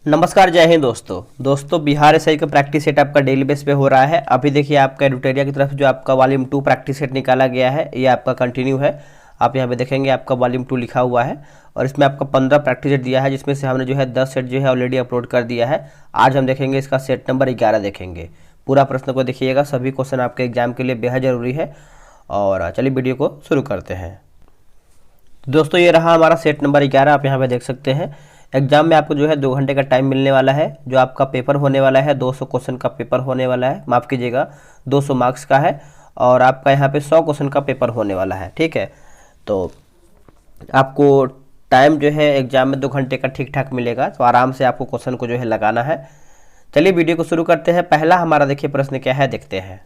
नमस्कार, जय हिंद दोस्तों बिहार एसआई का प्रैक्टिस सेट आपका डेली बेस पे हो रहा है। अभी देखिए आपका एडुटेरिया की तरफ जो आपका वॉल्यूम 2 प्रैक्टिस सेट निकाला गया है, ये आपका कंटिन्यू है। आप यहाँ पे देखेंगे आपका वॉल्यूम 2 लिखा हुआ है और इसमें आपका 15 प्रैक्टिस सेट दिया है, जिसमें से हमने जो है 10 सेट जो है ऑलरेडी अपलोड कर दिया है। आज हम देखेंगे इसका सेट नंबर 11 देखेंगे। पूरा प्रश्न को देखिएगा, सभी क्वेश्चन आपके एग्जाम के लिए बेहद ज़रूरी है। और चलिए वीडियो को शुरू करते हैं। दोस्तों ये रहा हमारा सेट नंबर 11। आप यहाँ पे देख सकते हैं एग्जाम में आपको जो है 2 घंटे का टाइम मिलने वाला है। जो आपका पेपर होने वाला है 200 क्वेश्चन का पेपर होने वाला है, माफ़ कीजिएगा 200 मार्क्स का है। और आपका यहाँ पे 100 क्वेश्चन का पेपर होने वाला है, ठीक है। तो आपको टाइम जो है एग्जाम में 2 घंटे का ठीक ठाक मिलेगा, तो आराम से आपको क्वेश्चन को जो है लगाना है। चलिए वीडियो को शुरू करते हैं। पहला हमारा देखिए प्रश्न क्या है, देखते हैं।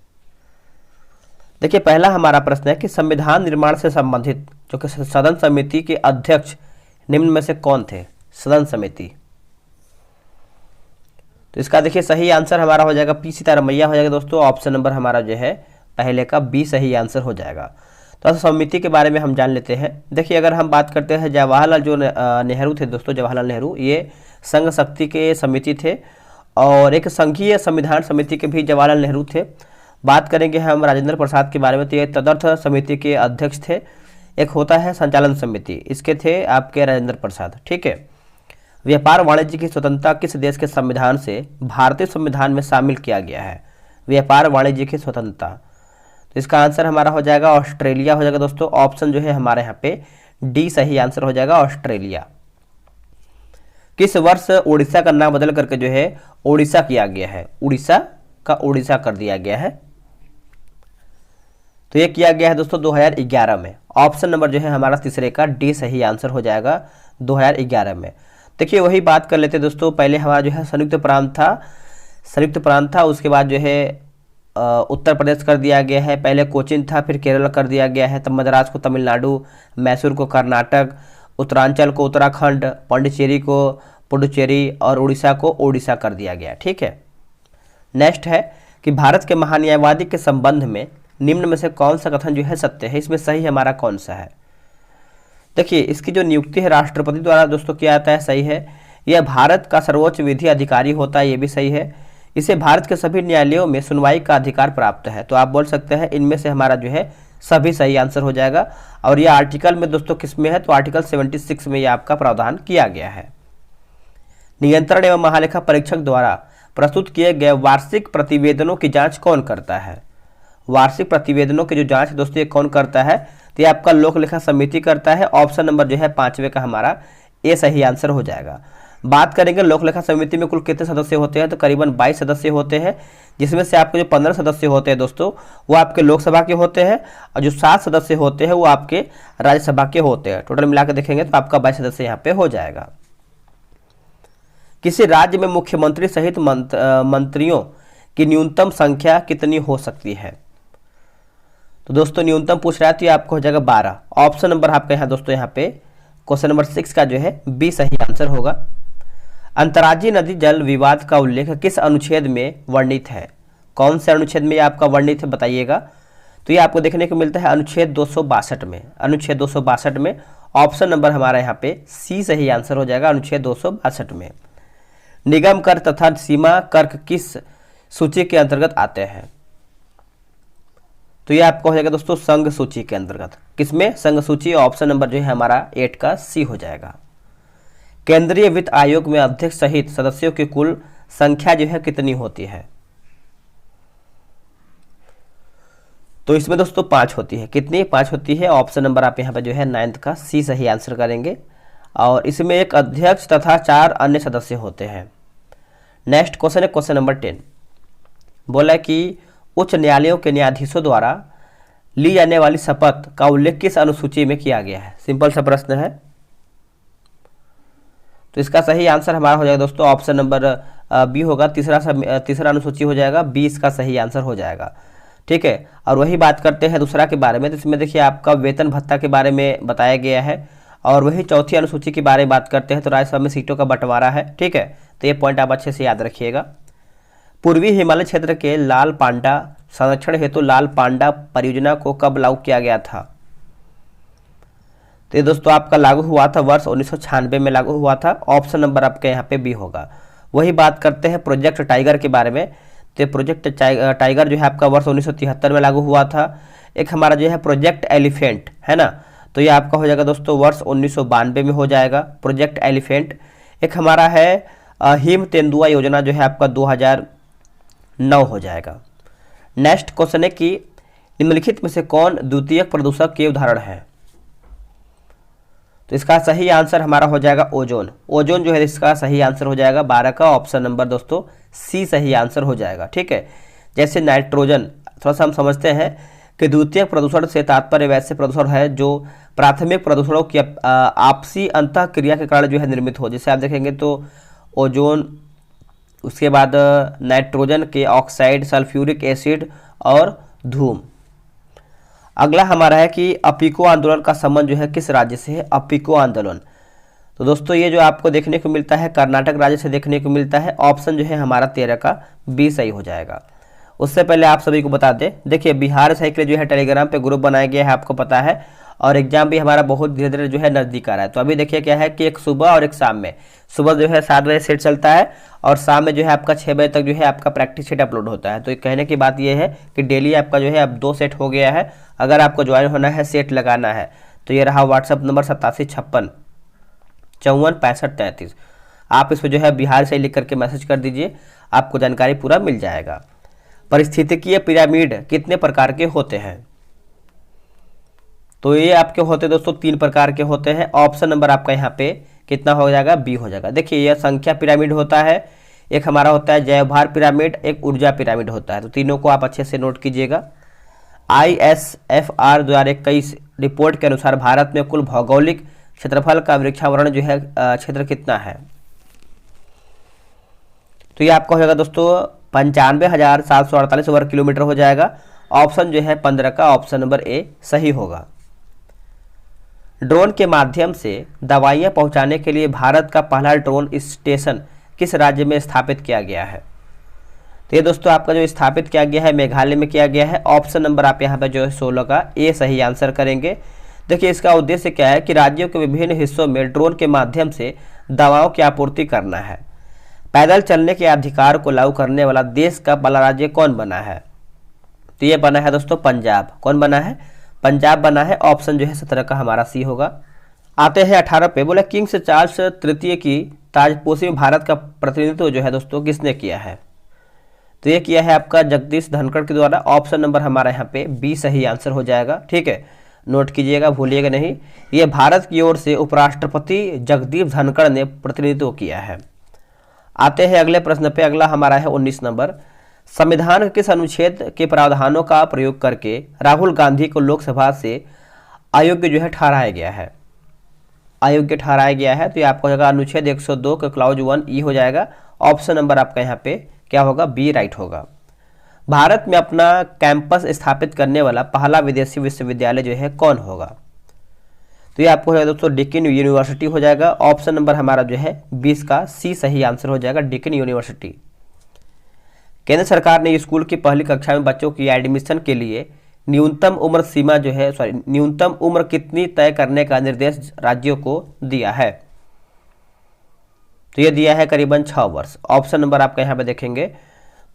देखिए पहला हमारा प्रश्न है कि संविधान निर्माण से संबंधित जो कि सदन समिति के अध्यक्ष निम्न में से कौन थे। सदन समिति, तो इसका देखिए सही आंसर हमारा हो जाएगा पी सीतारमैया हो जाएगा दोस्तों। ऑप्शन नंबर हमारा जो है पहले का बी सही आंसर हो जाएगा। तो समिति के बारे में हम जान लेते हैं। देखिए अगर हम बात करते हैं जवाहरलाल जो नेहरू थे दोस्तों, जवाहरलाल नेहरू ये संघ शक्ति के समिति थे और एक संघीय संविधान समिति के भी जवाहरलाल नेहरू थे। बात करेंगे हम राजेंद्र प्रसाद के बारे में, तो ये तदर्थ समिति के अध्यक्ष थे। एक होता है संचालन समिति, इसके थे आपके राजेंद्र प्रसाद, ठीक है। व्यापार वाणिज्य की स्वतंत्रता किस देश के संविधान से भारतीय संविधान में शामिल किया गया है। व्यापार वाणिज्य की स्वतंत्रता, तो इसका आंसर हमारा हो जाएगा ऑस्ट्रेलिया हो जाएगा दोस्तों। ऑप्शन जो है हमारे यहाँ पे डी सही आंसर हो जाएगा, ऑस्ट्रेलिया। किस वर्ष उड़ीसा का नाम बदल करके जो है ओडिशा किया गया है। उड़ीसा का ओडिशा कर दिया गया है, तो ये किया गया है दोस्तों 2011 में। ऑप्शन नंबर जो है हमारा तीसरे का डी सही आंसर हो जाएगा 2011 में। देखिए वही बात कर लेते दोस्तों। पहले हमारा जो है संयुक्त प्रांत था, उसके बाद जो है उत्तर प्रदेश कर दिया गया है। पहले कोचीन था, फिर केरल कर दिया गया है, तब मद्रास को तमिलनाडु, मैसूर को कर्नाटक, उत्तरांचल को उत्तराखंड, पांडिचेरी को पुडुचेरी और उड़ीसा को ओडिशा कर दिया गया, ठीक है। नेक्स्ट है कि भारत के महान्यायवादी के संबंध में निम्न में से कौन सा कथन जो है सत्य है। इसमें सही हमारा कौन सा है। देखिए इसकी जो नियुक्ति है राष्ट्रपति द्वारा दोस्तों किया जाता है, सही है। यह भारत का सर्वोच्च विधि अधिकारी होता है, ये भी सही है। इसे भारत के सभी न्यायालयों में सुनवाई का अधिकार प्राप्त है, तो आप बोल सकते हैं इनमें से हमारा जो है सभी सही आंसर हो जाएगा। और यह आर्टिकल में दोस्तों किस में है, तो आर्टिकल 76 में यह आपका प्रावधान किया गया है। नियंत्रण एवं महालेखा परीक्षक द्वारा प्रस्तुत किए गए वार्षिक प्रतिवेदनों की जाँच कौन करता है। वार्षिक प्रतिवेदनों की जो जांच है दोस्तों ये कौन करता है, तो ये आपका लोक लेखा समिति करता है। ऑप्शन नंबर जो है 5वें का हमारा ए सही आंसर हो जाएगा। बात करेंगे लोक लेखा समिति में कुल कितने सदस्य होते हैं, तो करीबन 22 सदस्य होते हैं, जिसमें से आपके जो 15 सदस्य होते हैं दोस्तों वो आपके लोकसभा के होते हैं और जो 7 सदस्य होते हैं वो आपके राज्यसभा के होते हैं। टोटल मिलाकर देखेंगे तो आपका 22 सदस्य यहाँ पे हो जाएगा। किसी राज्य में मुख्यमंत्री सहित मंत्रियों की न्यूनतम संख्या कितनी हो सकती है। तो दोस्तों न्यूनतम पूछ रहा है, तो ये आपको हो जाएगा 12। ऑप्शन नंबर आपका यहाँ दोस्तों यहाँ पे क्वेश्चन नंबर 6 का जो है बी सही आंसर होगा। अंतर्राज्यीय नदी जल विवाद का उल्लेख किस अनुच्छेद में वर्णित है। कौन से अनुच्छेद में ये आपका वर्णित है बताइएगा। तो ये आपको देखने को मिलता है अनुच्छेद 262 में। अनुच्छेद 262 में ऑप्शन नंबर हमारा यहाँ पे सी सही आंसर हो जाएगा, अनुच्छेद 262 में। निगम कर तथा सीमा कर किस सूची के अंतर्गत आते हैं। तो ये आपको हो जाएगा दोस्तों संघ सूची के अंतर्गत। किसमें, संघ सूची। ऑप्शन नंबर जो है हमारा 8 का सी हो जाएगा। केंद्रीय वित्त आयोग में अध्यक्ष सहित सदस्यों की कुल संख्या जो है कितनी होती है। तो इसमें दोस्तों 5 होती है। कितनी, 5 होती है। ऑप्शन नंबर आप यहाँ पे जो है 9 का सी सही आंसर करेंगे। और इसमें एक अध्यक्ष तथा 4 अन्य सदस्य होते हैं। नेक्स्ट क्वेश्चन है क्वेश्चन नंबर 10। बोला कि उच्च न्यायालयों के न्यायाधीशों द्वारा ली जाने वाली शपथ का उल्लेख किस अनुसूची में किया गया है। सिंपल सा प्रश्न है, तो इसका सही आंसर हमारा हो जाएगा दोस्तों ऑप्शन नंबर बी होगा। तीसरा अनुसूची हो जाएगा, बी इसका सही आंसर हो जाएगा, ठीक है। और वही बात करते हैं दूसरा के बारे में, तो इसमें देखिए आपका वेतन भत्ता के बारे में बताया गया है। और वही चौथी अनुसूची के बारे में बात करते हैं, तो राज्यसभा में सीटों का बंटवारा है, ठीक है। तो ये पॉइंट आप अच्छे से याद रखिएगा। पूर्वी हिमालय क्षेत्र के लाल पांडा संरक्षण हेतु लाल पांडा परियोजना को कब लागू किया गया था। तो ये दोस्तों आपका लागू हुआ था वर्ष 1996 में लागू हुआ था। ऑप्शन नंबर आपके यहाँ पे बी होगा। वही बात करते हैं प्रोजेक्ट टाइगर के बारे में। तो प्रोजेक्ट टाइगर जो है आपका वर्ष 1973 में लागू हुआ था। एक हमारा जो है प्रोजेक्ट एलिफेंट है ना, तो ये आपका हो जाएगा दोस्तों वर्ष 1992 में हो जाएगा प्रोजेक्ट एलिफेंट। एक हमारा है हिम तेंदुआ योजना जो है आपका 2009 हो जाएगा। नेक्स्ट क्वेश्चन है कि निम्नलिखित में से कौन द्वितीयक प्रदूषक के उदाहरण है। तो इसका सही आंसर हमारा हो जाएगा ओजोन। ओजोन जो है इसका सही आंसर हो जाएगा 12 का ऑप्शन नंबर दोस्तों सी सही आंसर हो जाएगा। ठीक है, जैसे नाइट्रोजन थोड़ा सा हम समझते हैं कि द्वितीयक प्रदूषण से तात्पर्य वैसे प्रदूषण है जो प्राथमिक प्रदूषणों की आपसी अंतः क्रिया के कारण जो है निर्मित हो। जैसे आप देखेंगे तो ओजोन, उसके बाद नाइट्रोजन के ऑक्साइड, सल्फ्यूरिक एसिड और धूम। अगला हमारा है कि अपिको आंदोलन का संबंध जो है किस राज्य से है। अपिको आंदोलन तो दोस्तों ये जो आपको देखने को मिलता है कर्नाटक राज्य से देखने को मिलता है। ऑप्शन जो है हमारा 13 का बी सही हो जाएगा। उससे पहले आप सभी को बता दें, देखिए बिहार साइकिल जो है टेलीग्राम पे ग्रुप बनाया गया है, आपको पता है, और एग्जाम भी हमारा बहुत धीरे धीरे जो है नज़दीक आ रहा है। तो अभी देखिए क्या है कि एक सुबह और एक शाम में, सुबह जो है 7 बजे सेट चलता है और शाम में जो है आपका 6 बजे तक जो है आपका प्रैक्टिस सेट अपलोड होता है। तो कहने की बात यह है कि डेली आपका जो है अब 2 सेट हो गया है। अगर आपको ज्वाइन होना है, सेट लगाना है, तो ये रहा व्हाट्सअप नंबर 8756 54 65 33। आप इसमें जो है बिहार से लिख करके मैसेज कर दीजिए, आपको जानकारी पूरा मिल जाएगा। परिस्थितिकीय पिरामिड कितने प्रकार के होते हैं। तो ये आपके होते दोस्तों 3 प्रकार के होते हैं। ऑप्शन नंबर आपका यहाँ पे कितना हो जाएगा, बी हो जाएगा। देखिए यह संख्या पिरामिड होता है, एक हमारा होता है जैवभार पिरामिड, एक ऊर्जा पिरामिड होता है। तो तीनों को आप अच्छे से नोट कीजिएगा। ISFR 2021 रिपोर्ट के अनुसार भारत में कुल भौगोलिक क्षेत्रफल का वृक्षावरण जो है क्षेत्र कितना है। तो ये आपका हो जाएगा दोस्तों 95,748 वर्ग किलोमीटर हो जाएगा। ऑप्शन जो है 15 का ऑप्शन नंबर ए सही होगा। ड्रोन के माध्यम से दवाइयां पहुंचाने के लिए भारत का पहला ड्रोन स्टेशन किस राज्य में स्थापित किया गया है। तो ये दोस्तों आपका जो स्थापित किया गया है मेघालय में किया गया है। ऑप्शन नंबर आप यहाँ पे जो है 16 का ए सही आंसर करेंगे। देखिए इसका उद्देश्य क्या है कि राज्यों के विभिन्न हिस्सों में ड्रोन के माध्यम से दवाओं की आपूर्ति करना है। पैदल चलने के अधिकार को लागू करने वाला देश का पहला राज्य कौन बना है। तो ये बना है दोस्तों पंजाब। कौन बना है, पंजाब बना है। ऑप्शन जो है 17 का हमारा सी होगा। आते हैं 18 पे, बोले किंग चार्ल्स तृतीय की ताजपोशी में भारत का प्रतिनिधित्व जो है दोस्तों किसने किया है। तो ये किया है आपका जगदीश धनखड़ के द्वारा। ऑप्शन नंबर हमारा यहाँ पे बी सही आंसर हो जाएगा। ठीक है, नोट कीजिएगा, भूलिएगा नहीं। ये भारत की ओर से उपराष्ट्रपति जगदीप धनखड़ ने प्रतिनिधित्व किया है। आते हैं अगले प्रश्न पे। अगला हमारा है 19 नंबर। संविधान के किस अनुच्छेद के प्रावधानों का प्रयोग करके राहुल गांधी को लोकसभा से अयोग्य जो है ठहराया गया है। अयोग्य ठहराया गया है। तो ये आपको हो जाएगा अनुच्छेद 102 का क्लाउज 1 ई हो जाएगा। ऑप्शन नंबर आपका यहाँ पे क्या होगा, बी राइट होगा। भारत में अपना कैंपस स्थापित करने वाला पहला विदेशी विश्वविद्यालय जो है कौन होगा। तो ये आपको है दोस्तों डिकिन यूनिवर्सिटी हो जाएगा। ऑप्शन नंबर हमारा जो है 20 का सी सही आंसर हो जाएगा, डिकिन यूनिवर्सिटी। केंद्र सरकार ने स्कूल की पहली कक्षा में बच्चों की एडमिशन के लिए न्यूनतम उम्र सीमा जो है न्यूनतम उम्र कितनी तय करने का निर्देश राज्यों को दिया है। तो ये दिया है करीबन 6 वर्ष। ऑप्शन नंबर आपका यहाँ पे देखेंगे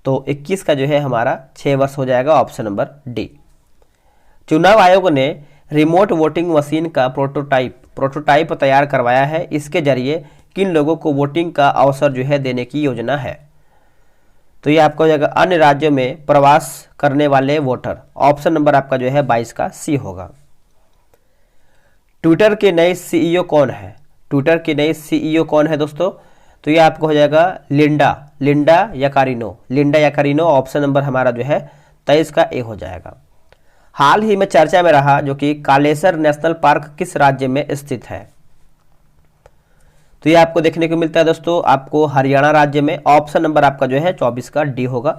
तो 21 का जो है हमारा 6 वर्ष हो जाएगा। Option number D. चुनाव आयोग ने रिमोट वोटिंग मशीन का प्रोटोटाइप तैयार करवाया है। इसके जरिए किन लोगों को वोटिंग का अवसर जो है देने की योजना है। तो ये आपका हो जाएगा अन्य राज्यों में प्रवास करने वाले वोटर। ऑप्शन नंबर आपका जो है 22 का सी होगा। ट्विटर के नए सीईओ कौन है। ट्विटर के नए सीईओ कौन है दोस्तों। तो ये आपको हो जाएगा लिंडा याकारिनो। ऑप्शन नंबर हमारा जो है 23 का ए हो जाएगा। हाल ही में चर्चा में रहा जो कि कालेसर नेशनल पार्क किस राज्य में स्थित है। तो ये आपको देखने को मिलता है दोस्तों आपको हरियाणा राज्य में। ऑप्शन नंबर आपका जो है 24 का डी होगा।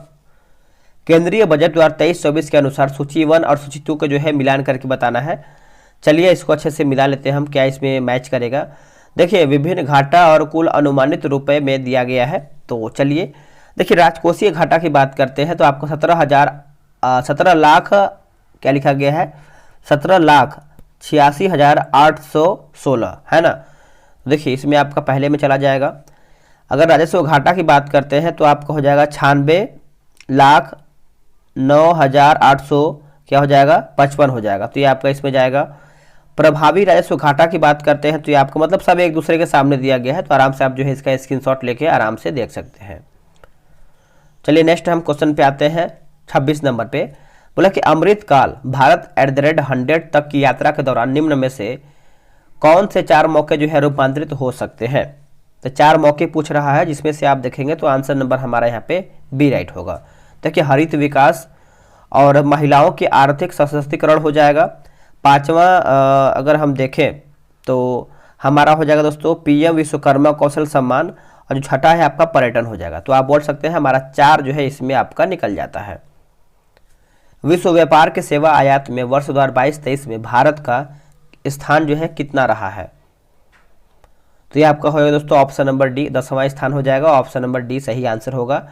केंद्रीय बजट 2023-24 के अनुसार सूची 1 और सूची 2 को जो है मिलान करके बताना है। चलिए इसको अच्छे से मिला लेते हैं हम, क्या इसमें मैच करेगा। देखिए विभिन्न घाटा और कुल अनुमानित रुपए में दिया गया है। तो चलिए देखिए राजकोषीय घाटा की बात करते हैं तो आपको 17 लाख क्या लिखा गया है, 17,86,816 है ना। देखिए इसमें आपका पहले में चला जाएगा। अगर राजस्व घाटा की बात करते हैं तो आपका हो जाएगा 96,09,800 क्या हो जाएगा 55 हो जाएगा। तो ये आपका इसमें जाएगा। प्रभावी राजस्व घाटा की बात करते हैं तो ये आपको मतलब सब एक दूसरे के सामने दिया गया है, तो आराम से आप जो है इसका स्क्रीनशॉट लेके आराम से देख सकते हैं। चलिए नेक्स्ट हम क्वेश्चन पे आते हैं 26 नंबर पे। बोला कि अमृतकाल भारत @100 तक की यात्रा के दौरान निम्न में से कौन से 4 मौके जो है रूपांतरित हो सकते हैं। तो 4 मौके पूछ रहा है, जिसमें से आप देखेंगे तो आंसर नंबर हमारा यहाँ पे बी राइट होगा। देखिए हरित विकास और महिलाओं के आर्थिक सशक्तिकरण हो जाएगा। 5वां अगर हम देखें तो हमारा हो जाएगा दोस्तों PM विश्वकर्मा कौशल सम्मान, और जो छठा है आपका पर्यटन हो जाएगा। तो आप बोल सकते हैं हमारा 4 जो है इसमें आपका निकल जाता है। विश्व व्यापार के सेवा आयात में वर्ष 2022-23 में भारत का स्थान जो है कितना रहा है। तो ये आपका होगा दोस्तों ऑप्शन नंबर डी 10वां स्थान हो जाएगा। ऑप्शन नंबर डी सही आंसर होगा।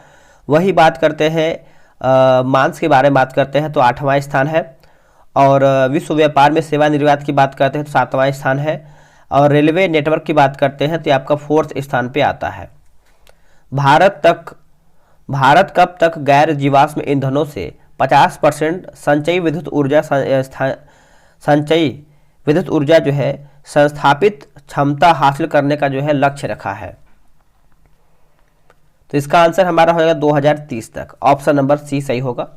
वही बात करते हैं मांस के बारे में बात करते हैं तो 8वां स्थान है, और विश्व व्यापार में सेवा निर्यात की बात करते हैं तो 7वां स्थान है, और रेलवे नेटवर्क की बात करते हैं तो ये आपका 4th स्थान पे आता है। भारत कब तक गैर जीवाश्म ईंधनों से 50% संचयी विद्युत ऊर्जा जो है संस्थापित क्षमता हासिल करने का जो है लक्ष्य रखा है। तो इसका आंसर हमारा हो जाएगा 2030 तक। ऑप्शन नंबर सी सही होगा।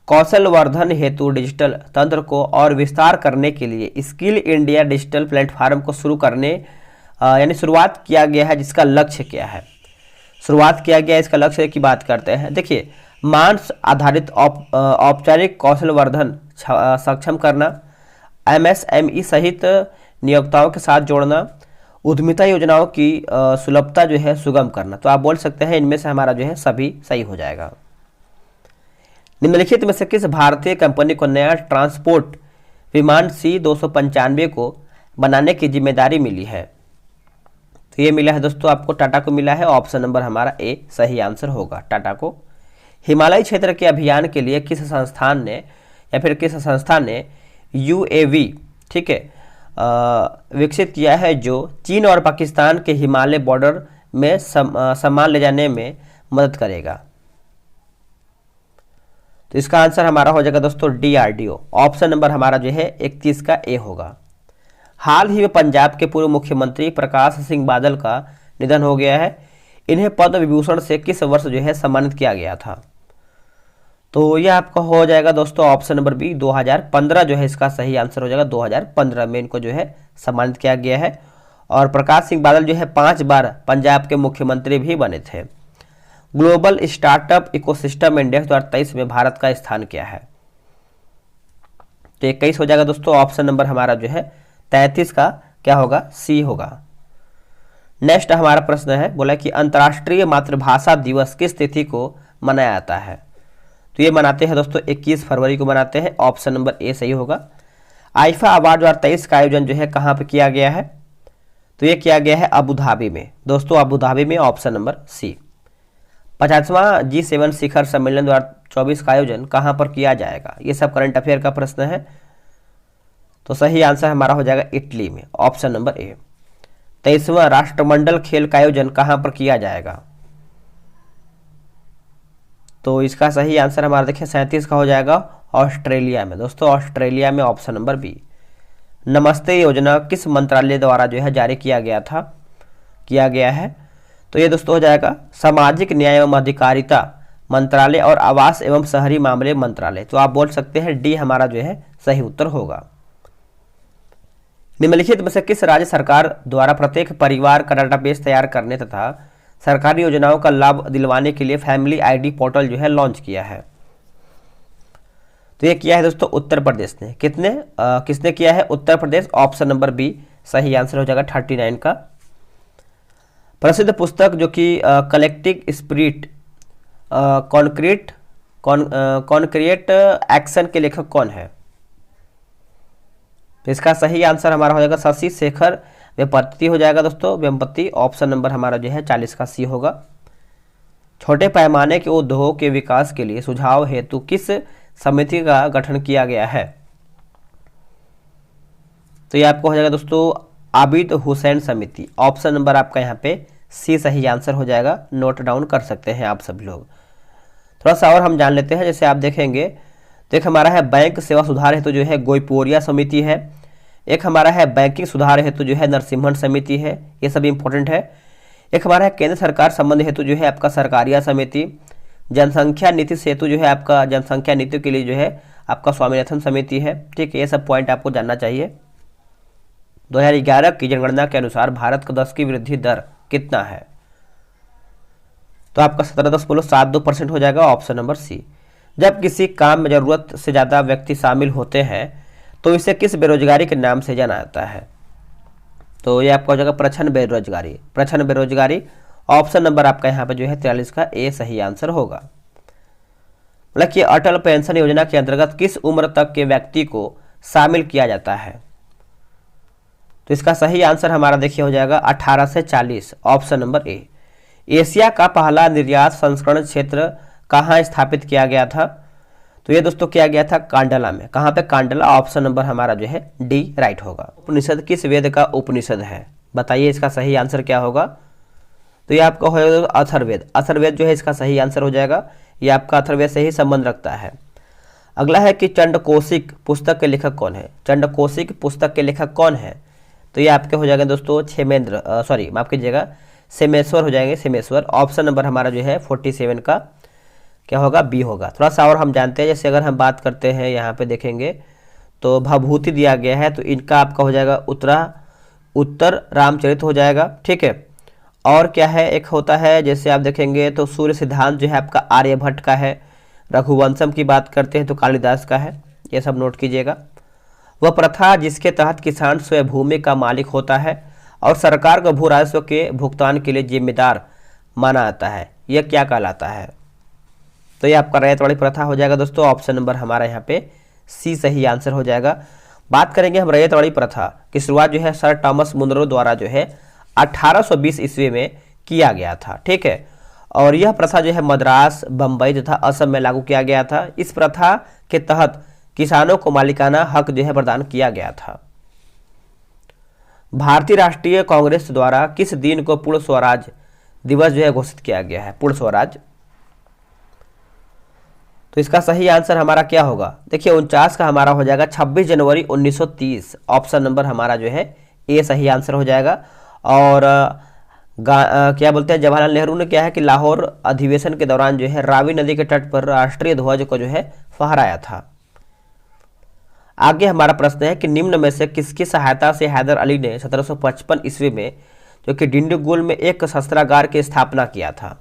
कौशल वर्धन हेतु डिजिटल तंत्र को और विस्तार करने के लिए स्किल इंडिया डिजिटल प्लेटफॉर्म को शुरू करने यानी शुरुआत किया गया है, जिसका लक्ष्य क्या है। शुरुआत किया गया इसका लक्ष्य की बात करते हैं। देखिए मांस आधारित औपचारिक कौशल वर्धन सक्षम करना, MSME सहित नियोक्ताओं के साथ जोड़ना, उद्यमिता योजनाओं की सुलभता जो है सुगम करना। तो आप बोल सकते हैं इनमें से हमारा जो है सभी सही हो जाएगा। निम्नलिखित में से किस भारतीय कंपनी को नया ट्रांसपोर्ट विमान C295 को बनाने की जिम्मेदारी मिली है। तो ये मिला है दोस्तों आपको टाटा को मिला है। ऑप्शन नंबर हमारा ए सही आंसर होगा टाटा को। हिमालय क्षेत्र के अभियान के लिए किस संस्थान ने या फिर किस संस्था ने UAV ठीक है विकसित किया है, जो चीन और पाकिस्तान के हिमालय बॉर्डर में सामान ले जाने में मदद करेगा। तो इसका आंसर हमारा हो जाएगा दोस्तों DRDO। ऑप्शन नंबर हमारा जो है 31 का ए होगा। हाल ही में पंजाब के पूर्व मुख्यमंत्री प्रकाश सिंह बादल का निधन हो गया है। इन्हें पद्म विभूषण से किस वर्ष जो है सम्मानित किया गया था। तो यह आपका हो जाएगा दोस्तों ऑप्शन नंबर बी 2015 जो है इसका सही आंसर हो जाएगा। 2015 में इनको जो है सम्मानित किया गया है। और प्रकाश सिंह बादल जो है 5 बार पंजाब के मुख्यमंत्री भी बने थे। ग्लोबल स्टार्टअप इकोसिस्टम इंडेक्स 2023 में भारत का स्थान क्या है। तो 21 हो जाएगा दोस्तों। ऑप्शन नंबर हमारा जो है 33 का क्या होगा सी होगा। नेक्स्ट हमारा प्रश्न है, बोला कि अंतर्राष्ट्रीय मातृभाषा दिवस किस तिथि को मनाया जाता है। तो ये मनाते हैं दोस्तों 21 फरवरी को मनाते हैं। ऑप्शन नंबर ए सही होगा। आईफा अवार्ड 2023 का आयोजन जो है कहाँ पे किया गया है। तो ये किया गया है अबू धाबी में दोस्तों, अबू धाबी में। Option number C. 50वां G7 शिखर सम्मेलन 2024 का आयोजन कहाँ पर किया जाएगा। ये सब करंट अफेयर का प्रश्न है। तो सही आंसर हमारा हो जाएगा इटली में। ऑप्शन नंबर ए। 23वां राष्ट्रमंडल खेल का आयोजन कहाँ पर किया जाएगा। तो इसका सही आंसर हमारा देखिए 37 का हो जाएगा ऑस्ट्रेलिया में दोस्तों। ऑस्ट्रेलिया में। Option number B. नमस्ते योजना किस मंत्रालय द्वारा जो है जारी किया गया है। तो ये दोस्तों हो जाएगा सामाजिक न्याय एवं अधिकारिता मंत्रालय और आवास एवं शहरी मामले मंत्रालय। तो आप बोल सकते हैं डी हमारा जो है सही उत्तर होगा। निम्नलिखित में से किस राज्य सरकार द्वारा प्रत्येक परिवार का डाटाबेस तैयार करने तथा सरकारी योजनाओं का लाभ दिलवाने के लिए फैमिली ID पोर्टल जो है लॉन्च किया है। तो ये किया है दोस्तों उत्तर प्रदेश ने। किसने किया है। Uttar Pradesh. Option number B सही आंसर हो जाएगा 39 का। प्रसिद्ध पुस्तक जो कि कलेक्टिव स्पिरिट कॉन्क्रीट एक्शन के लेखक कौन है। तो इसका सही आंसर हमारा हो जाएगा शशि शेखर वेम्पति हो जाएगा दोस्तों, वेम्पति। ऑप्शन नंबर हमारा जो है 40 का सी होगा। छोटे पैमाने के उद्योग के विकास के लिए सुझाव हेतु किस समिति का गठन किया गया है। तो ये आपको हो जाएगा दोस्तों आबिद हुसैन समिति। ऑप्शन नंबर आपका यहाँ पे सी सही आंसर हो जाएगा। नोट डाउन कर सकते हैं आप सभी लोग। थोड़ा सा और हम जान लेते हैं, जैसे आप देखेंगे तो एक हमारा है बैंक सेवा सुधार हेतु जो है गोईपोरिया समिति है, एक हमारा है बैंकिंग सुधार हेतु जो है नरसिम्हन समिति है, ये सब इंपॉर्टेंट है। एक हमारा है केंद्र सरकार संबंध हेतु जो है आपका सरकारिया समिति, जनसंख्या नीति हेतु जो है आपका जनसंख्या नीति के लिए जो है आपका स्वामीनाथन समिति है। ठीक है, ये सब पॉइंट आपको जानना चाहिए। 2011 की जनगणना के अनुसार भारत का 10 की वृद्धि दर कितना है? तो आपका 17.72% हो जाएगा, ऑप्शन नंबर सी। जब किसी काम में जरूरत से ज़्यादा व्यक्ति शामिल होते हैं तो इसे किस बेरोजगारी के नाम से जाना जाता है? तो ये आपका हो जाएगा प्रछन्न बेरोजगारी। प्रछन्न बेरोजगारी, ऑप्शन नंबर आपका यहाँ पे जो है 43 का ए सही आंसर होगा। मतलब कि अटल पेंशन योजना के अंतर्गत किस उम्र तक के व्यक्ति को शामिल किया जाता है? तो इसका सही आंसर हमारा देखिए हो जाएगा 18 से 40, ऑप्शन नंबर ए। एशिया का पहला निर्यात संस्करण क्षेत्र कहाँ स्थापित किया गया था? तो ये दोस्तों किया गया था कांडला में। कहाँ पे? कांडला, ऑप्शन नंबर हमारा जो है डी राइट होगा। उपनिषद किस वेद का उपनिषद है? बताइए इसका सही आंसर क्या होगा? तो ये आपका हो जाएगा अथर्ववेद। अथर्ववेद जो है इसका सही आंसर हो जाएगा। ये आपका अथर्ववेद से ही संबंध रखता है। अगला है कि चंडकोशिक पुस्तक के लेखक कौन है? चंडकोशिक पुस्तक के लेखक कौन है? तो ये आपके हो जाएगा दोस्तों माफ कीजिएगा, सेमेश्वर हो जाएंगे, सेमेश्वर। ऑप्शन नंबर हमारा जो है 47 का क्या होगा? बी होगा। थोड़ा सा और हम जानते हैं, जैसे अगर हम बात करते हैं यहाँ पे देखेंगे तो भभूति दिया गया है, तो इनका आपका हो जाएगा उत्तर रामचरित हो जाएगा। ठीक है, और क्या है, एक होता है जैसे आप देखेंगे तो सूर्य सिद्धांत जो है आपका आर्यभट्ट का है। रघुवंशम की बात करते हैं तो कालिदास का है, ये सब नोट कीजिएगा। वह प्रथा जिसके तहत किसान स्वयं भूमि का मालिक होता है और सरकार को भू राजस्व के भुगतान के लिए जिम्मेदार माना जाता है, यह क्या कहलाता है? तो ये आपका रैयतवाड़ी प्रथा हो जाएगा दोस्तों। ऑप्शन नंबर हमारा यहाँ पे सी सही आंसर हो जाएगा। बात करेंगे हम रैयतवाड़ी प्रथा की शुरुआत जो है सर थॉमस मुनरो द्वारा जो है 1820 ईस्वी में किया गया था। ठीक है, और यह प्रथा जो है मद्रास, बम्बई तथा असम में लागू किया गया था। इस प्रथा के तहत किसानों को मालिकाना हक जो है प्रदान किया गया था। भारतीय राष्ट्रीय कांग्रेस द्वारा किस दिन को पूर्ण स्वराज दिवस जो है घोषित किया गया है? पूर्ण स्वराज, तो इसका सही आंसर हमारा क्या होगा? देखिए 49 का हमारा हो जाएगा 26 जनवरी 1930। ऑप्शन नंबर हमारा जो है ए सही आंसर हो जाएगा। और क्या बोलते हैं, जवाहरलाल नेहरू ने क्या है कि लाहौर अधिवेशन के दौरान जो है रावी नदी के तट पर राष्ट्रीय ध्वज को जो है फहराया था। आगे हमारा प्रश्न है कि निम्न में से किसकी सहायता से हैदर अली ने 1755 ईस्वी में जो कि डिंडीगुल में एक शस्त्रागार की स्थापना किया था?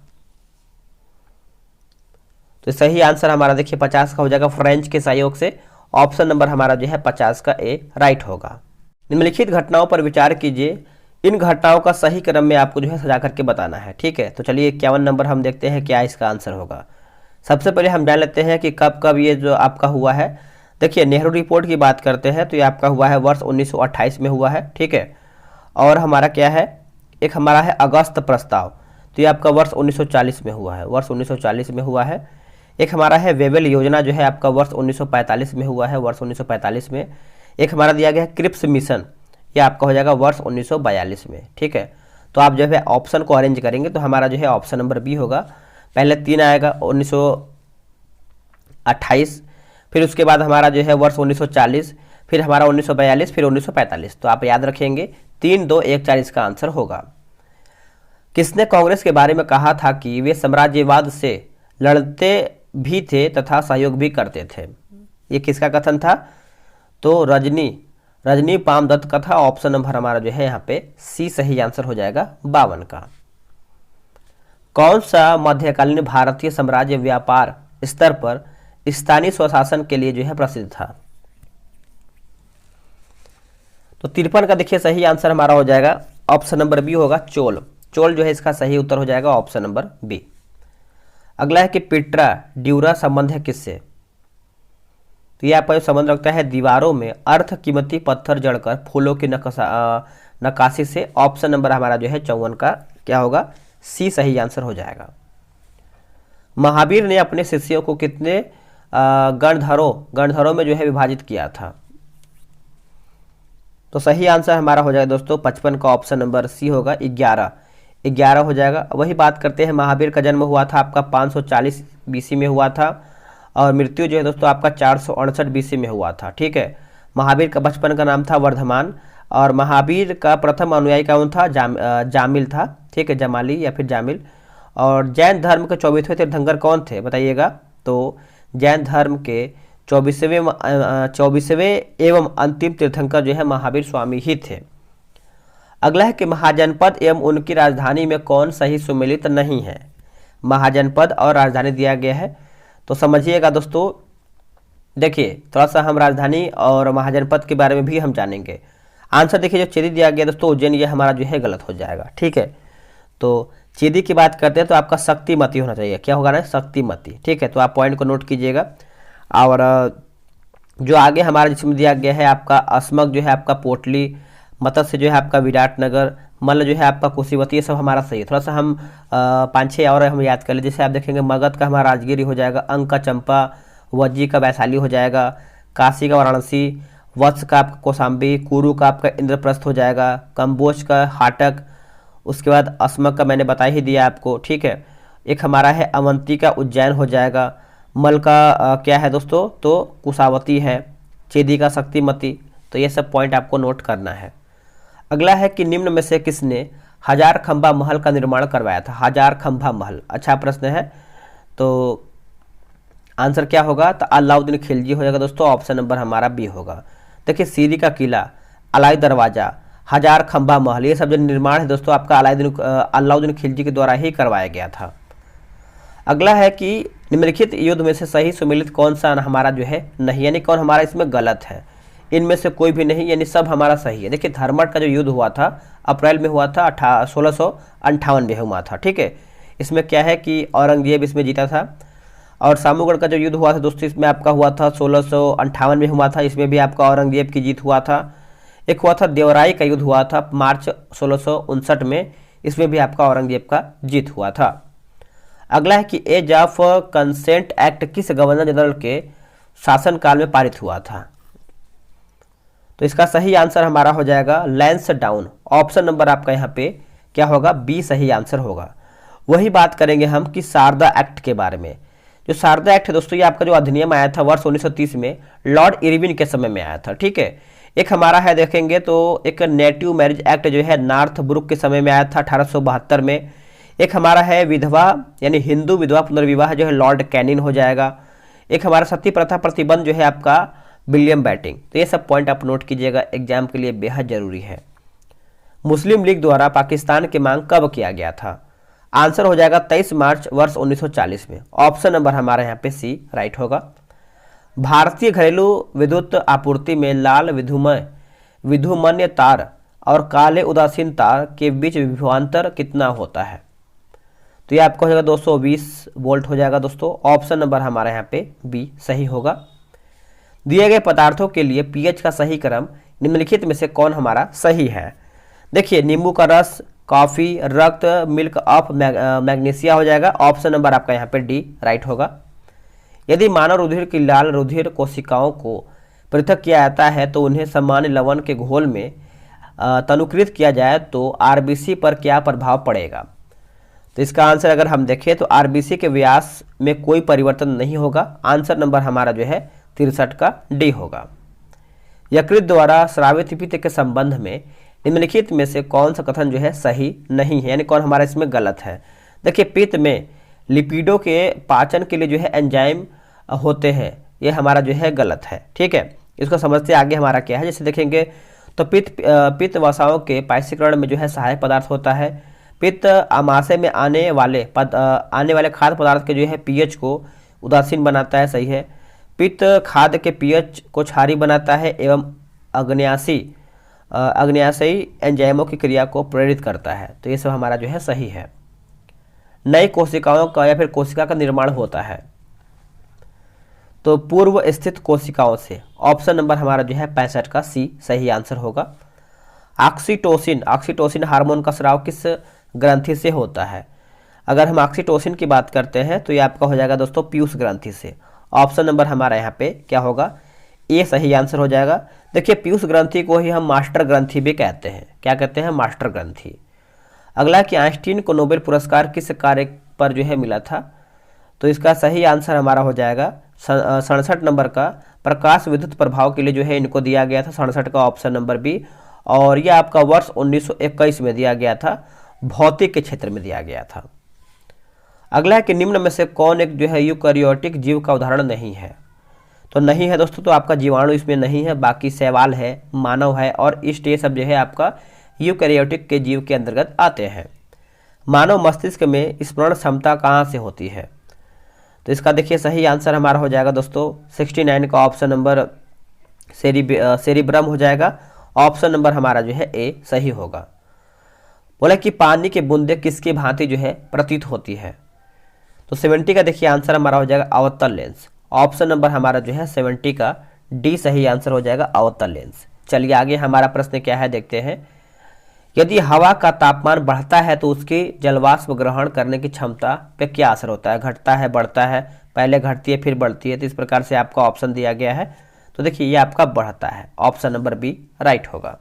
तो सही आंसर हमारा देखिए 50 का हो जाएगा फ्रेंच के सहयोग से। ऑप्शन नंबर हमारा जो है 50 का ए राइट होगा। निम्नलिखित घटनाओं पर विचार कीजिए, इन घटनाओं का सही क्रम में आपको जो है सजा करके बताना है। ठीक है, तो चलिए 51 नंबर हम देखते हैं क्या इसका आंसर होगा। सबसे पहले हम जान लेते हैं कि कब कब ये जो आपका हुआ है। देखिए नेहरू रिपोर्ट की बात करते हैं तो ये आपका हुआ है वर्ष 1928 में हुआ है। ठीक है, और हमारा क्या है, एक हमारा है अगस्त प्रस्ताव, तो ये आपका वर्ष 1940 में हुआ है, वर्ष 1940 में हुआ है। एक हमारा है वेवेल योजना जो है आपका वर्ष 1945 में हुआ है, वर्ष 1945 में। एक हमारा दिया गया है क्रिप्स मिशन, ये आपका हो जाएगा वर्ष 1942 में। ठीक है, तो आप जो है ऑप्शन को अरेंज करेंगे तो हमारा जो है ऑप्शन नंबर बी होगा। पहले 3 आएगा 1928, फिर उसके बाद हमारा जो है वर्ष 1940, फिर हमारा 1942, फिर 1945। तो आप याद रखेंगे 3, 2, 1, 4 इसका आंसर होगा। किसने कांग्रेस के बारे में कहा था कि वे साम्राज्यवाद से लड़ते भी थे तथा सहयोग भी करते थे? ये किसका कथन था? तो रजनी पामदत्त का था। ऑप्शन नंबर हमारा जो है यहाँ पे सी सही आंसर हो जाएगा 52 का। कौन सा मध्यकालीन भारतीय साम्राज्य व्यापार स्तर पर स्थानीय स्वशासन के लिए जो है प्रसिद्ध था? तो 53 का देखिए सही आंसर हमारा हो जाएगा ऑप्शन नंबर बी होगा चोल जो है इसका सही उत्तर हो जाएगा ऑप्शन नंबर बी। अगला है कि पिट्रा ड्यूरा संबंध है किससे? तो ये आपका जो संबंध रखता है दीवारों में अर्ध कीमती पत्थर जड़कर फूलों की नक्काशी से। ऑप्शन नंबर हमारा जो है 54 का क्या होगा? सी सही आंसर हो जाएगा। महावीर ने अपने शिष्यों को कितने गणधरों में जो है विभाजित किया था? तो सही आंसर हमारा हो जाएगा दोस्तों 55 का ऑप्शन नंबर सी होगा 11। 11 हो जाएगा। वही बात करते हैं, महावीर का जन्म हुआ था आपका 540 बीसी में हुआ था और मृत्यु जो है दोस्तों आपका 468 बीसी में हुआ था। ठीक है, महावीर का बचपन का नाम था वर्धमान और महावीर का प्रथम अनुयायी कौन था? जामिल था। ठीक है, जमाली या फिर जामिल। और जैन धर्म के 24वें तीर्थंकर कौन थे बताइएगा? तो जैन धर्म के 24वें एवं अंतिम तीर्थंकर जो है महावीर स्वामी ही थे। अगला है कि महाजनपद एवं उनकी राजधानी में कौन सही सुमेलित नहीं है? महाजनपद और राजधानी दिया गया है, तो समझिएगा दोस्तों। देखिए थोड़ा सा हम राजधानी और महाजनपद के बारे में भी हम जानेंगे। आंसर देखिए, जो चेदी दिया गया दोस्तों उज्जैन, ये हमारा जो है गलत हो जाएगा। ठीक है, तो चेदी की बात करते हैं तो आपका शक्तिमती होना चाहिए। क्या होगा ना? शक्तिमती। ठीक है, तो आप पॉइंट को नोट कीजिएगा। और जो आगे हमारा जिसमें दिया गया है आपका अस्मक जो है आपका पोटली, मत्स्य जो है आपका विराटनगर, मल्ल जो है आपका कुशीवती, ये सब हमारा सही है। थोड़ा सा हम 5-6 और हम याद कर ले। जैसे आप देखेंगे मगध का हमारा राजगिरी हो जाएगा, अंक का चंपा, वज्जी का वैशाली हो जाएगा, काशी का वाराणसी, वत्स का आपका कौशाम्बी, कुरु का आपका इंद्रप्रस्थ हो जाएगा, कंबोज का हाटक, उसके बाद अस्मक का मैंने बता ही दिया आपको। ठीक है, एक हमारा है अवंती का उज्जैन हो जाएगा, मल का क्या है दोस्तों? तो कुशावती है, चेदी का शक्तिमती। तो ये सब पॉइंट आपको नोट करना है। अगला है कि निम्न में से किसने हजार खंभा महल का निर्माण करवाया था? हजार खंभा महल, अच्छा प्रश्न है। तो आंसर क्या होगा? तो अलाउद्दीन खिलजी हो जाएगा दोस्तों। ऑप्शन नंबर हमारा बी होगा। देखिए सीरी का किला, अलाई दरवाजा, हजार खंभा महल, ये सब जो निर्माण है दोस्तों आपका अलाउद्दीन खिलजी के द्वारा ही करवाया गया था। अगला है कि निम्नलिखित युद्ध में से सही सुमेलित कौन सा हमारा जो है नहीं, यानी कौन हमारा इसमें गलत है? इनमें से कोई भी नहीं, यानी सब हमारा सही है। देखिए धर्मट का जो युद्ध हुआ था अप्रैल में हुआ था, 1658 में हुआ था। ठीक है, इसमें क्या है कि औरंगजेब इसमें जीता था। और सामूगढ़ का जो युद्ध हुआ था दोस्तों इसमें आपका हुआ था 1658 में हुआ था, इसमें भी आपका औरंगजेब की जीत हुआ था। एक हुआ था देवराई का युद्ध हुआ था मार्च 1659 में, इसमें भी आपका औरंगजेब का जीत हुआ था। अगला है कि एज ऑफ कंसेंट एक्ट किस गवर्नर जनरल के शासनकाल में पारित हुआ था? तो इसका सही आंसर हमारा हो जाएगा लैंसडाउन। ऑप्शन नंबर आपका यहाँ पे क्या होगा? बी सही आंसर होगा। वही बात करेंगे हम कि शारदा एक्ट के बारे में। जो शारदा एक्ट है दोस्तों ये आपका जो अधिनियम आया था वर्ष 1930 में, लॉर्ड इरविन के समय में आया था। ठीक है, एक हमारा है देखेंगे तो एक नेटिव मैरिज एक्ट जो है नॉर्थ ब्रुक के समय में आया था 1872 में। एक हमारा है विधवा यानी हिंदू विधवा पुनर्विवाह जो है लॉर्ड कैनिन हो जाएगा। एक हमारा सती प्रथा प्रतिबंध जो है आपका विलियम बैटिंग। तो ये सब पॉइंट आप नोट कीजिएगा, एग्जाम के लिए बेहद जरूरी है। मुस्लिम लीग द्वारा पाकिस्तान की मांग कब किया गया था? आंसर हो जाएगा 23 मार्च वर्ष 1940 में। ऑप्शन नंबर हमारे यहाँ पे सी राइट होगा। भारतीय घरेलू विद्युत आपूर्ति में लाल विधुमन्य तार और काले उदासीन तार के बीच विभवांतर कितना होता है? तो ये आपका हो जाएगा 220 वोल्ट हो जाएगा दोस्तों। ऑप्शन नंबर हमारे यहाँ पे बी सही होगा। दिए गए पदार्थों के लिए पीएच का सही क्रम निम्नलिखित में से कौन हमारा सही है? देखिए नींबू का रस, कॉफी, रक्त, मिल्क ऑफ मैग्नीशिया हो जाएगा। ऑप्शन नंबर आपका यहाँ पे डी राइट होगा। यदि मानव रुधिर की लाल रुधिर कोशिकाओं को पृथक किया जाता है तो उन्हें सामान्य लवण के घोल में तनुकृत किया जाए तो आरबीसी पर क्या प्रभाव पड़ेगा? तो इसका आंसर अगर हम देखें तो आरबीसी के व्यास में कोई परिवर्तन नहीं होगा। आंसर नंबर हमारा जो है 63 का डी होगा। यकृत द्वारा स्रावित पित्त के संबंध में निम्नलिखित में से कौन सा कथन जो है सही नहीं है, यानी कौन हमारा इसमें गलत है? देखिए पित्त में लिपिडों के पाचन के लिए जो है एंजाइम होते हैं, ये हमारा जो है गलत है। ठीक है, इसको समझते आगे हमारा क्या है। जैसे देखेंगे तो पित्त वसाओं के पायसीकरण में जो है सहायक पदार्थ होता है। पित्त आमाशय में आने वाले खाद्य पदार्थ के जो है पीएच को उदासीन बनाता है, सही है। पित्त खाद्य के पीएच को क्षारीय बनाता है एवं अग्न्याशयी एंजाइमों की क्रिया को प्रेरित करता है। तो ये सब हमारा जो है सही है। नई कोशिकाओं का या फिर कोशिका का निर्माण होता है तो पूर्व स्थित कोशिकाओं से। ऑप्शन नंबर हमारा जो है 65 का सी सही आंसर होगा। ऑक्सीटोसिन हार्मोन का स्राव किस ग्रंथि से होता है? अगर हम ऑक्सीटोसिन की बात करते हैं तो ये आपका हो जाएगा दोस्तों पीयूष ग्रंथि से। ऑप्शन नंबर हमारा यहाँ पे क्या होगा? ए सही आंसर हो जाएगा। देखिए पीयूष ग्रंथि को ही हम मास्टर ग्रंथि भी कहते हैं। क्या कहते हैं? मास्टर ग्रंथि। अगला कि आइंस्टीन को नोबेल पुरस्कार किस कार्य पर जो है मिला था? तो इसका सही आंसर हमारा हो जाएगा 67 नंबर का प्रकाश विद्युत प्रभाव के लिए जो है इनको दिया गया था, 67 का ऑप्शन नंबर बी। और यह आपका वर्ष 1921 में दिया गया था, भौतिक के क्षेत्र में दिया गया था। अगला है कि निम्न में से कौन एक जो है यूकैरियोटिक जीव का उदाहरण नहीं है? तो नहीं है दोस्तों, तो आपका जीवाणु इसमें नहीं है, बाकी शैवाल है, मानव है और ईस्ट, ये सब जो है आपका यूकैरियोटिक के जीव के अंतर्गत आते हैं। मानव मस्तिष्क में स्मरण क्षमता कहाँ से होती है? तो इसका देखिए सही आंसर हमारा हो जाएगा दोस्तों 69 का ऑप्शन नंबर सेरिब्रम हो जाएगा। ऑप्शन नंबर हमारा जो है ए सही होगा। बोला कि पानी की बूंदें किसकी भांति जो है प्रतीत होती है? तो 70 का देखिए आंसर हमारा हो जाएगा अवतल लेंस। ऑप्शन नंबर हमारा जो है 70 का डी सही आंसर हो जाएगा अवतल लेंस। चलिए आगे हमारा प्रश्न क्या है देखते हैं। यदि हवा का तापमान बढ़ता है तो उसकी जलवाष्प ग्रहण करने की क्षमता पे क्या असर होता है? घटता है, बढ़ता है, पहले घटती है फिर बढ़ती है, तो इस प्रकार से आपका ऑप्शन दिया गया है। तो देखिए ये आपका बढ़ता है, ऑप्शन नंबर बी राइट होगा।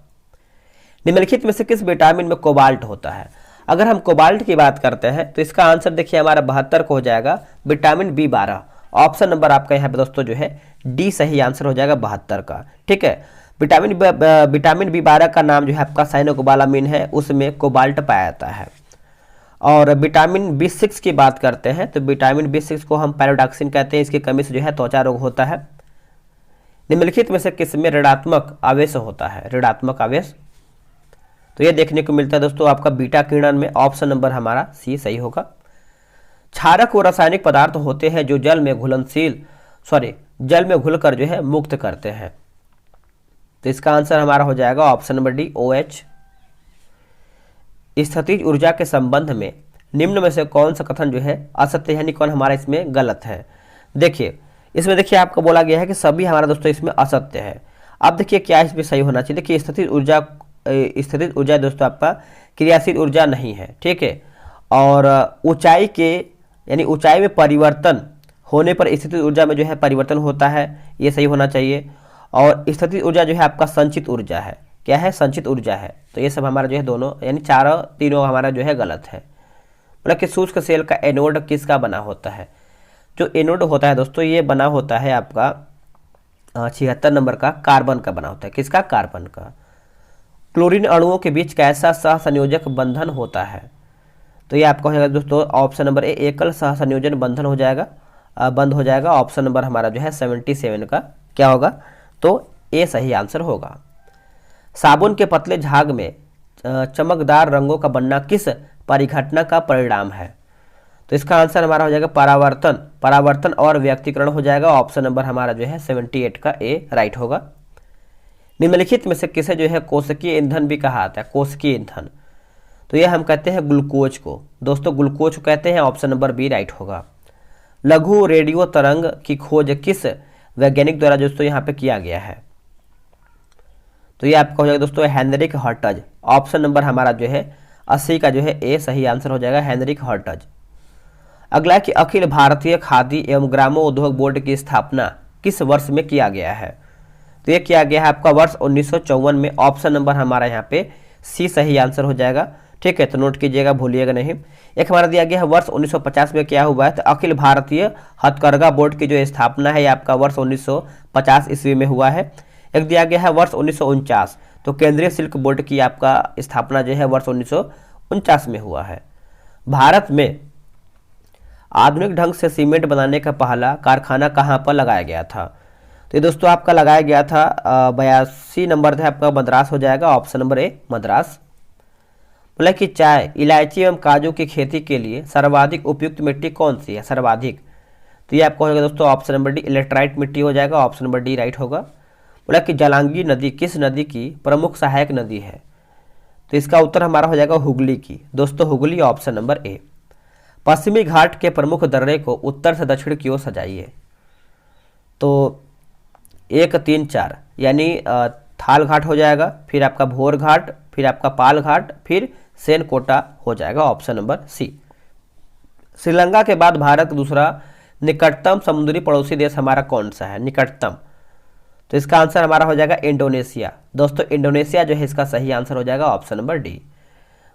निम्नलिखित में से किस विटामिन में कोबाल्ट होता है? अगर हम कोबाल्ट की बात करते हैं तो इसका आंसर देखिए हमारा 72 को हो जाएगा विटामिन B12। ऑप्शन नंबर आपका यहाँ पे दोस्तों जो है डी सही आंसर हो जाएगा 72 का। ठीक है, विटामिन B12 का नाम जो है आपका साइनोकोबालामिन है, उसमें कोबाल्ट पाया जाता है। और विटामिन B6 की बात करते हैं तो विटामिन B6 को हम पैराडॉक्सिन कहते हैं, इसकी कमी से जो है त्वचा रोग होता है। निम्नलिखित में से किसमें ऋणात्मक आवेश होता है? ऋणात्मक आवेश तो ये देखने को मिलता है दोस्तों आपका बीटा किरण में। ऑप्शन नंबर हमारा सी सही होगा। क्षारक वो रासायनिक पदार्थ होते हैं जो जल में घुलकर जो है मुक्त करते हैं। तो इसका आंसर हमारा हो जाएगा ऑप्शन नंबर डी OH। स्थितिज ऊर्जा के संबंध में निम्न में से कौन सा कथन जो है असत्य, यानी कौन हमारा इसमें गलत है? देखिए इसमें देखिए आपको बोला गया है कि सभी हमारा दोस्तों इसमें असत्य है। अब देखिए क्या इसमें सही होना चाहिए। देखिए स्थितिज ऊर्जा दोस्तों आपका क्रियाशील ऊर्जा नहीं है। ठीक है, और ऊंचाई में परिवर्तन होने पर स्थितिज ऊर्जा में जो है परिवर्तन होता है, ये सही होना चाहिए। और स्थितिज ऊर्जा जो है आपका संचित ऊर्जा है। क्या है? संचित ऊर्जा है। तो ये सब हमारा जो है दोनों यानी तीनों हमारा जो है गलत है। मतलब कि शुष्क सेल का एनोड किसका बना होता है? जो एनोड होता है दोस्तों ये बना होता है आपका 76 नंबर का कार्बन का बना होता है। किसका? कार्बन का। क्लोरीन अणुओं के बीच कैसा सहसंयोजक बंधन होता है? तो ये आपका हो जाएगा दोस्तों ऑप्शन नंबर ए एकल सहसंयोजन बंधन हो जाएगा, बंद हो जाएगा। ऑप्शन नंबर हमारा जो है 77 का क्या होगा? तो ए सही आंसर होगा। साबुन के पतले झाग में चमकदार रंगों का बनना किस परिघटना का परिणाम है? तो इसका आंसर हमारा हो जाएगा परावर्तन और व्यक्तीकरण हो जाएगा। ऑप्शन नंबर हमारा जो है 78 का ए राइट होगा। निम्नलिखित में से किसे जो है कोशिकीय ईंधन भी कहा जाता है? कोशिकीय ईंधन तो ये हम कहते हैं ग्लूकोज को। दोस्तों ग्लूकोज को कहते हैं। ऑप्शन नंबर बी राइट होगा। लघु रेडियो तरंग की खोज किस वैज्ञानिक द्वारा दोस्तों यहाँ पे किया गया है? तो ये आपका हो जाएगा दोस्तों हेनरिक हर्टज। ऑप्शन नंबर हमारा जो है 80 का जो है ए सही आंसर हो जाएगा हेनरिक हर्टज। अगला कि अखिल भारतीय खादी एवं ग्रामोद्योग बोर्ड की स्थापना किस वर्ष में किया गया है? तो ये किया गया है आपका वर्ष 1954 में। ऑप्शन नंबर हमारा यहाँ पे सी सही आंसर हो जाएगा। ठीक है, तो नोट कीजिएगा, भूलिएगा नहीं। एक हमारा दिया गया है वर्ष 1950 में क्या हुआ है? तो अखिल भारतीय हथकरघा बोर्ड की जो स्थापना है ये आपका वर्ष 1950 ईस्वी में हुआ है। एक दिया गया है वर्ष 1949, तो केंद्रीय सिल्क बोर्ड की आपका स्थापना जो है वर्ष 1949 में हुआ है। भारत में आधुनिक ढंग से सीमेंट बनाने का पहला कारखाना कहाँ पर लगाया गया था? तो ये दोस्तों आपका लगाया गया था 82 नंबर था आपका मद्रास हो जाएगा। ऑप्शन नंबर ए मद्रास। बोला कि चाय, इलायची एवं काजू की खेती के लिए सर्वाधिक उपयुक्त मिट्टी कौन सी है? सर्वाधिक तो ये आपको होगा दोस्तों ऑप्शन नंबर डी इलेक्ट्राइट मिट्टी हो जाएगा। ऑप्शन नंबर डी राइट होगा। बोला कि जलांगी नदी किस नदी की प्रमुख सहायक नदी है? तो इसका उत्तर हमारा हो जाएगा हुगली की। दोस्तों हुगली ऑप्शन नंबर ए। पश्चिमी घाट के प्रमुख दर्रे को उत्तर से दक्षिण की ओर सजाइए। तो 1 3 4 यानी थाल घाट हो जाएगा, फिर आपका भोर घाट, फिर आपका पाल घाट, फिर सेनकोटा हो जाएगा। ऑप्शन नंबर सी। श्रीलंका के बाद भारत का दूसरा निकटतम समुद्री पड़ोसी देश हमारा कौन सा है? निकटतम तो इसका आंसर हमारा हो जाएगा इंडोनेशिया। दोस्तों इंडोनेशिया जो है इसका सही आंसर हो जाएगा ऑप्शन नंबर डी।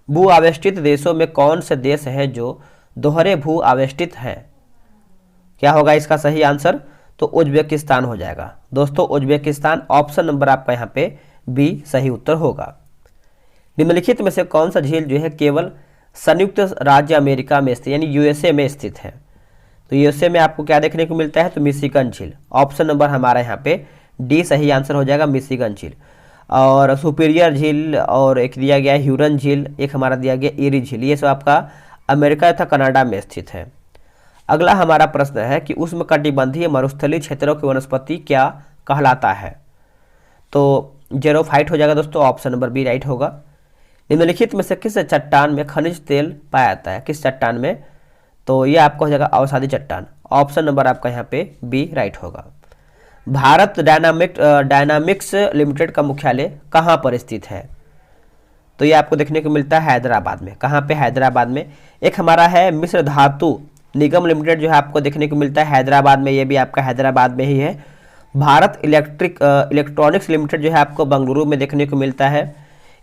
भू आवेष्टित देशों में कौन से देश है जो दोहरे भू आवेष्टित हैं? क्या होगा इसका सही आंसर? तो उज्बेकिस्तान हो जाएगा दोस्तों, उज्बेकिस्तान। ऑप्शन नंबर आपका यहाँ पे बी सही उत्तर होगा। निम्नलिखित में से कौन सा झील जो है केवल संयुक्त राज्य अमेरिका में स्थित यानी यूएसए में स्थित है? तो यूएसए में आपको क्या देखने को मिलता है? तो मिशिगन झील। ऑप्शन नंबर हमारा यहाँ पे डी सही आंसर हो जाएगा, मिशिगन झील। और सुपीरियर झील और एक दिया गया ह्यूरन झील, एक हमारा दिया गया एरी झील, ये सब आपका अमेरिका तथा कनाडा में स्थित है। अगला हमारा प्रश्न है कि उष्णकटिबंधीय मरुस्थलीय क्षेत्रों की वनस्पति क्या कहलाता है? तो जेरोफाइट हो जाएगा दोस्तों, ऑप्शन नंबर बी राइट होगा। निम्नलिखित में से किस चट्टान में खनिज तेल पाया जाता है? किस चट्टान में? तो ये आपका हो जाएगा अवसादी चट्टान। ऑप्शन नंबर आपका यहाँ पे बी राइट होगा। भारत डायनामिक्स लिमिटेड का मुख्यालय कहाँ पर स्थित है? तो ये आपको देखने को मिलता है हैदराबाद में। कहाँ पे? हैदराबाद में। एक हमारा है मिश्र धातु निगम लिमिटेड जो है आपको देखने को मिलता है हैदराबाद में, ये भी आपका हैदराबाद में ही है। भारत इलेक्ट्रॉनिक्स लिमिटेड जो है आपको बेंगलुरु में देखने को मिलता है।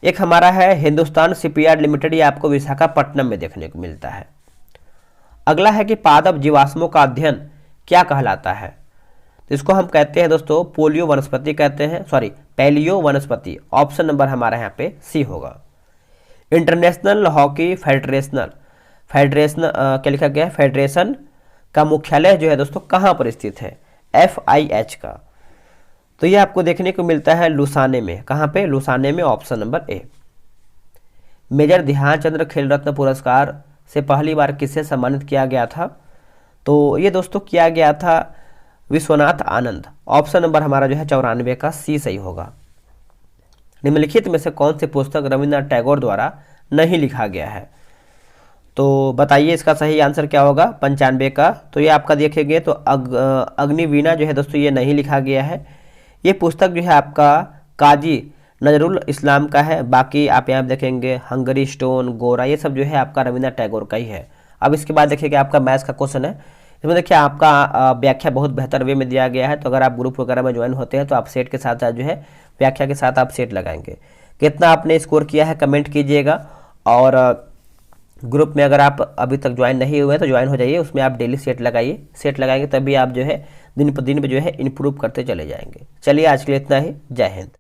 एक हमारा है हिंदुस्तान शिपयार्ड लिमिटेड, ये आपको विशाखापट्टनम में देखने को मिलता है। अगला है कि पादप जीवाश्मों का अध्ययन क्या कहलाता है? तो इसको हम कहते हैं दोस्तों पोलियो वनस्पति कहते हैं, पैलियो वनस्पति। ऑप्शन नंबर हमारा यहाँ पे सी होगा। इंटरनेशनल हॉकी फेडरेशन क्या लिखा गया है? फेडरेशन का मुख्यालय जो है दोस्तों कहाँ पर स्थित है? FIH का। तो ये आपको देखने को मिलता है लुसाने में। कहाँ पे? लुसाने में। Option number A. Major Dhyanchandra Khel Ratna पुरस्कार से पहली बार किसे सम्मानित किया गया था? तो ये दोस्तों किया गया था विश्वनाथ आनंद। ऑप्शन नंबर हमारा जो है 94 का सी सही होगा। निम्नलिखित में से कौन सी पुस्तक रविन्द्रनाथ टैगोर द्वारा नहीं लिखा गया है? तो बताइए इसका सही आंसर क्या होगा? 95 का। तो ये आपका देखेंगे तो अग्निवीणा जो है दोस्तों ये नहीं लिखा गया है। ये पुस्तक जो है आपका काजी नजरुल इस्लाम का है। बाकी आप यहाँ देखेंगे हंगरी स्टोन, गोरा, ये सब जो है आपका रविन्द्रनाथ टैगोर का ही है। अब इसके बाद देखिए आपका मैथ्स का क्वेश्चन है। इसमें देखिए आपका व्याख्या बहुत बेहतर वे में दिया गया है। तो अगर आप ग्रुप वगैरह में ज्वाइन होते हैं तो आप सेट के साथ साथ जो है व्याख्या के साथ आप सेट लगाएंगे। कितना आपने स्कोर किया है कमेंट कीजिएगा। और ग्रुप में अगर आप अभी तक ज्वाइन नहीं हुए तो ज्वाइन हो जाइए, उसमें आप डेली सेट लगाइए। सेट लगाएंगे तभी आप जो है दिन पर दिन में जो है इम्प्रूव करते चले जाएंगे। चलिए आज के लिए इतना ही। जय हिंद।